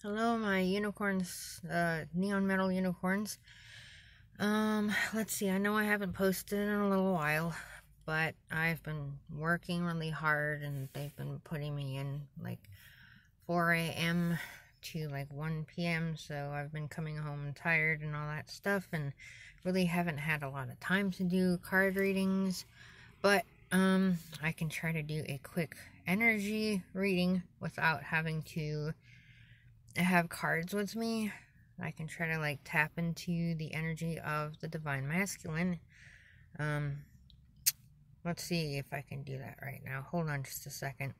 Hello, my unicorns, neon metal unicorns. Let's see, I know I haven't posted in a little while, but I've been working really hard and they've been putting me in like 4 a.m. to like 1 p.m., so I've been coming home tired and all that stuff and really haven't had a lot of time to do card readings, but I can try to do a quick energy reading without having to have cards with me. I can try to like tap into the energy of the divine masculine. Um, let's see if I can do that right now. Hold on just a second.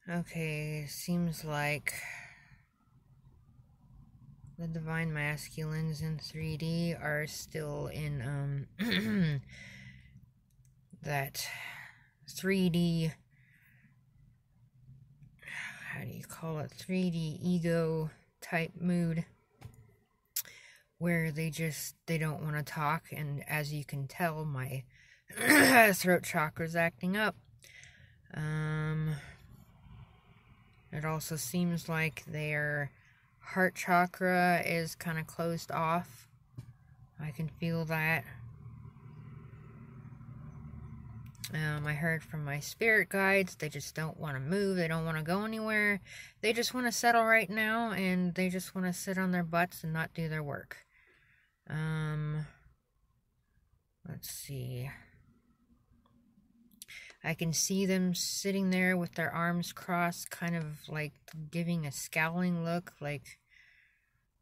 Okay, seems like the divine masculines in 3D are still in that 3D, how do you call it, 3D ego type mood where they don't want to talk, and as you can tell, my throat chakra's acting up. It also seems like their heart chakra is kind of closed off. I can feel that. I heard from my spirit guides, they just don't want to move, they don't want to go anywhere. They just want to settle right now, and they just want to sit on their butts and not do their work. Let's see. I can see them sitting there with their arms crossed, kind of like giving a scowling look, like,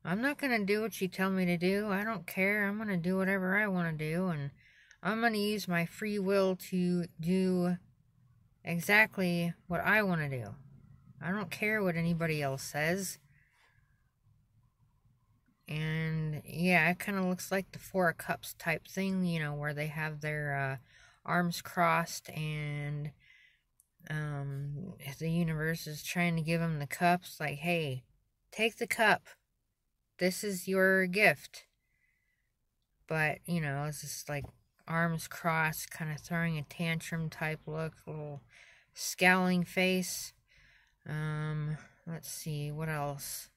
I'm not gonna do what you tell me to do. I don't care. I'm gonna do whatever I want to do, and I'm gonna use my free will to do exactly what I want to do. I don't care what anybody else says. And yeah, it kind of looks like the Four of Cups type thing, you know, where they have their arms crossed, and the universe is trying to give them the cups, like, hey, take the cup. This is your gift. But, you know, it's just like arms crossed, kind of throwing a tantrum type look, a little scowling face. Let's see, what else?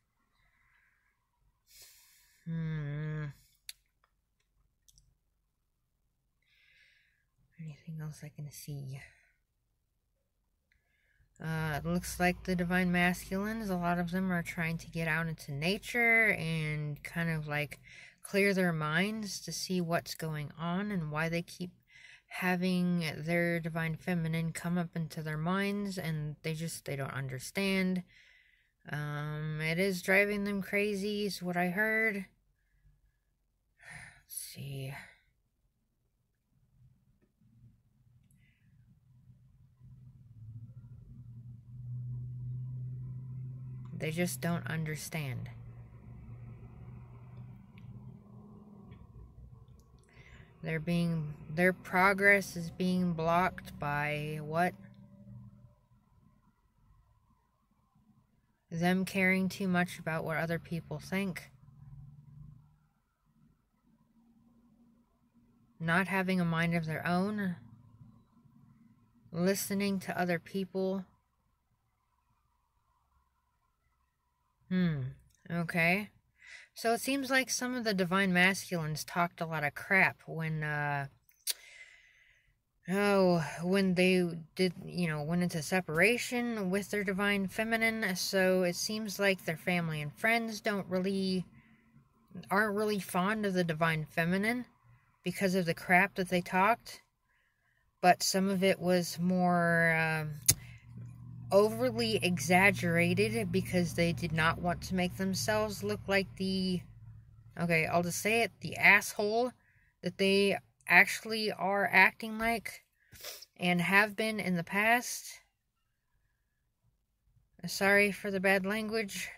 Anything else I can see? It looks like the divine masculines, a lot of them are trying to get out into nature and kind of like clear their minds to see what's going on and why they keep having their divine feminine come up into their minds, and they don't understand. It is driving them crazy is what I heard. Let's see. They just don't understand. Their progress is being blocked by what? Them caring too much about what other people think. Not having a mind of their own. Listening to other people. Okay. So it seems like some of the divine masculines talked a lot of crap when when they did, went into separation with their divine feminine. So it seems like their family and friends aren't really fond of the divine feminine because of the crap that they talked. But some of it was more overly exaggerated because they did not want to make themselves look like I'll just say it, the asshole that they actually are acting like and have been in the past. Sorry for the bad language,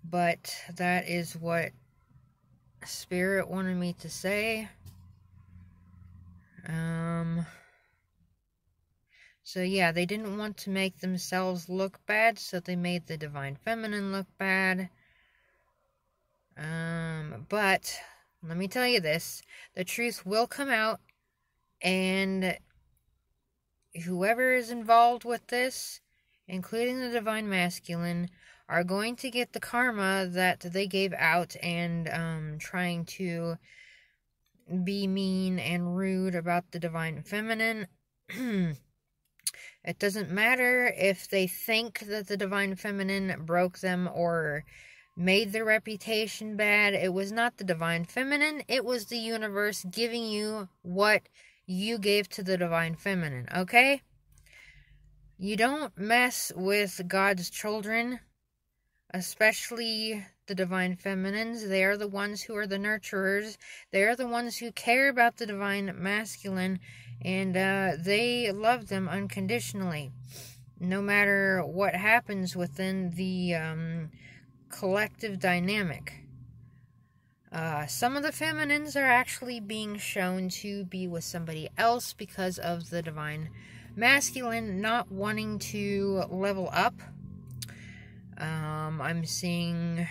but that is what Spirit wanted me to say. So yeah, they didn't want to make themselves look bad, so they made the divine feminine look bad. But let me tell you this, the truth will come out, and whoever is involved with this, including the Divine Masculine, are going to get the karma that they gave out, and trying to be mean and rude about the Divine Feminine. It doesn't matter if they think that the Divine Feminine broke them or made their reputation bad. It was not the Divine Feminine. It was the universe giving you what you gave to the Divine Feminine, okay? You don't mess with God's children, especially the Divine Feminines. They are the ones who are the nurturers. They are the ones who care about the Divine Masculine, and they love them unconditionally, no matter what happens within the collective dynamic. Some of the feminines are actually being shown to be with somebody else because of the Divine Masculine not wanting to level up. I'm seeing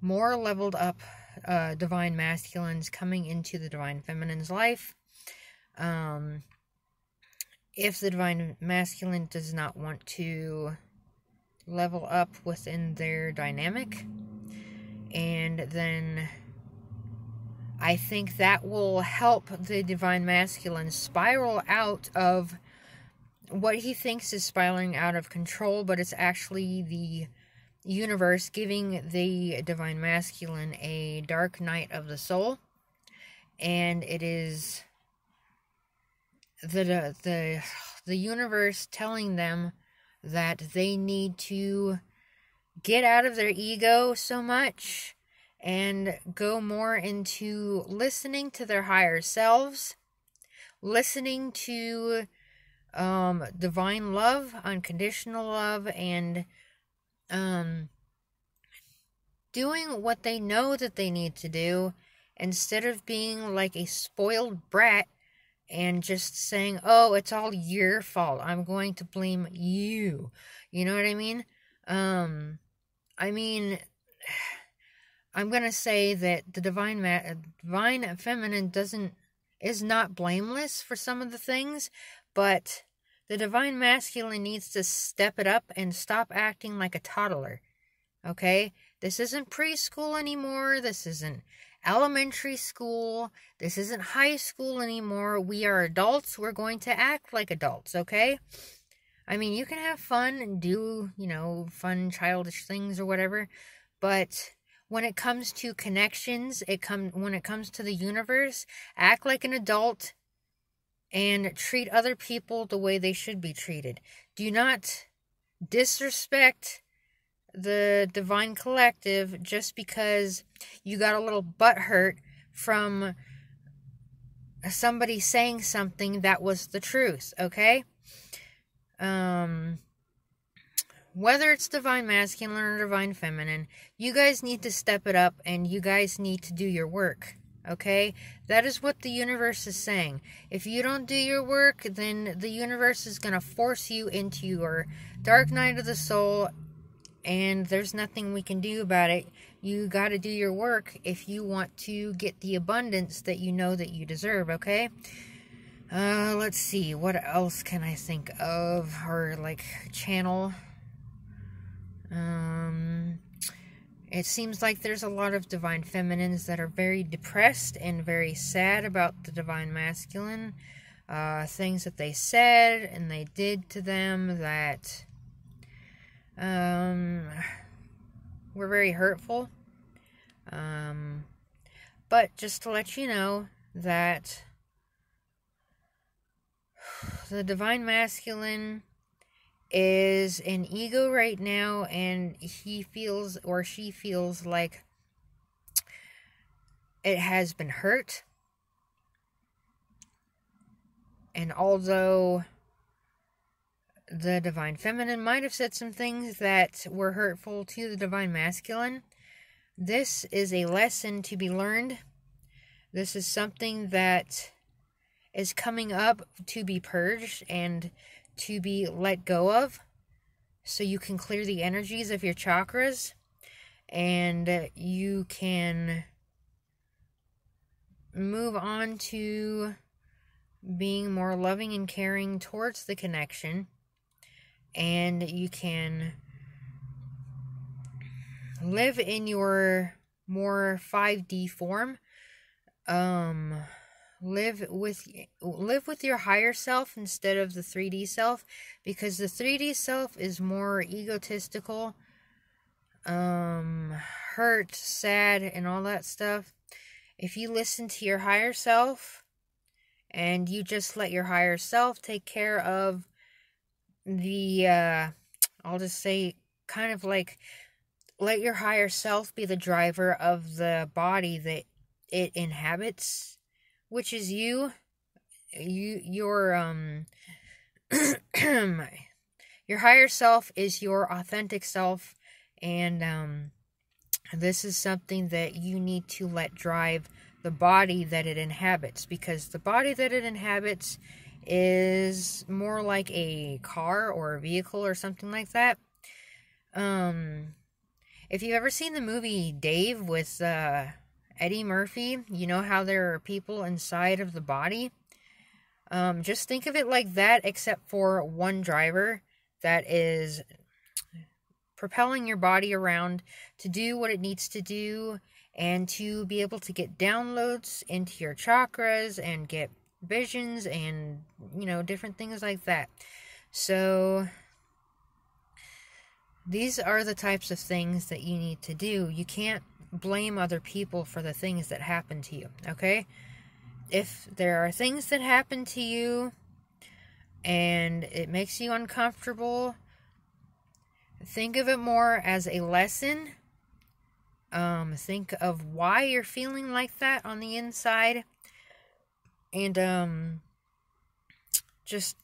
more leveled up Divine Masculines coming into the Divine Feminine's life. If the Divine Masculine does not want to level up within their dynamic, and then I think that will help the Divine Masculine spiral out of what he thinks is spiraling out of control, but it's actually the universe giving the Divine Masculine a dark night of the soul, and it is the universe telling them that they need to get out of their ego so much and go more into listening to their higher selves, listening to divine love, unconditional love, and doing what they know that they need to do, instead of being like a spoiled brat and just saying, oh, it's all your fault, I'm going to blame you. You know what I mean? I'm gonna say that the Divine Feminine is not blameless for some of the things, but the Divine Masculine needs to step it up and stop acting like a toddler. Okay? This isn't preschool anymore. This isn't elementary school. This isn't high school anymore. We are adults. We're going to act like adults, okay? I mean, you can have fun and do, fun childish things or whatever, but when it comes to connections, when it comes to the universe, act like an adult and treat other people the way they should be treated. Do not disrespect the Divine Collective just because you got a little butt hurt from somebody saying something that was the truth, okay? Whether it's Divine Masculine or Divine Feminine, you guys need to step it up and you guys need to do your work, okay? That is what the universe is saying. If you don't do your work, then the universe is going to force you into your dark night of the soul, and there's nothing we can do about it. You got to do your work if you want to get the abundance that you know that you deserve, okay? Let's see, what else can I think of, or channel? It seems like there's a lot of Divine Feminines that are very depressed and very sad about the Divine Masculine. Things that they said and they did to them that were very hurtful. But just to let you know that the Divine Masculine is an ego right now, and he feels or she feels like it has been hurt. And although the Divine Feminine might have said some things that were hurtful to the Divine Masculine, this is a lesson to be learned. This is something that is coming up to be purged and to be let go of, so you can clear the energies of your chakras. and you can move on to being more loving and caring towards the connection, and you can live in your more 5D form. Live with your higher self instead of the 3D self, because the 3D self is more egotistical, hurt, sad, and all that stuff. If you listen to your higher self and you just let your higher self take care of the I'll just say, kind of like, let your higher self be the driver of the body that it inhabits, which is your your higher self is your authentic self, and this is something that you need to let drive the body that it inhabits, because the body that it inhabits is more like a car or a vehicle or something like that. If you've ever seen the movie Dave with Eddie Murphy, you know how there are people inside of the body. Just think of it like that, except for one driver that is propelling your body around to do what it needs to do, and to be able to get downloads into your chakras and get visions and, different things like that. So these are the types of things that you need to do. You can't blame other people for the things that happen to you, okay? If there are things that happen to you and it makes you uncomfortable, think of it more as a lesson. Think of why you're feeling like that on the inside, and just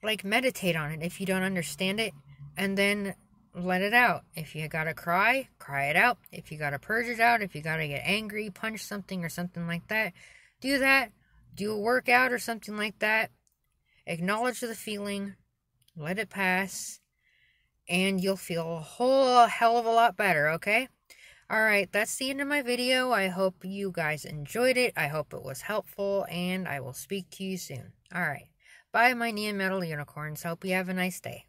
like meditate on it if you don't understand it, and then let it out. If you gotta cry, cry it out. If you gotta purge it out, if you gotta get angry, punch something or something like that, do that. Do a workout or something like that. Acknowledge the feeling, let it pass, and you'll feel a whole hell of a lot better, okay? Alright, that's the end of my video. I hope you guys enjoyed it. I hope it was helpful, and I will speak to you soon. Alright, bye my neon metal unicorns. Hope you have a nice day.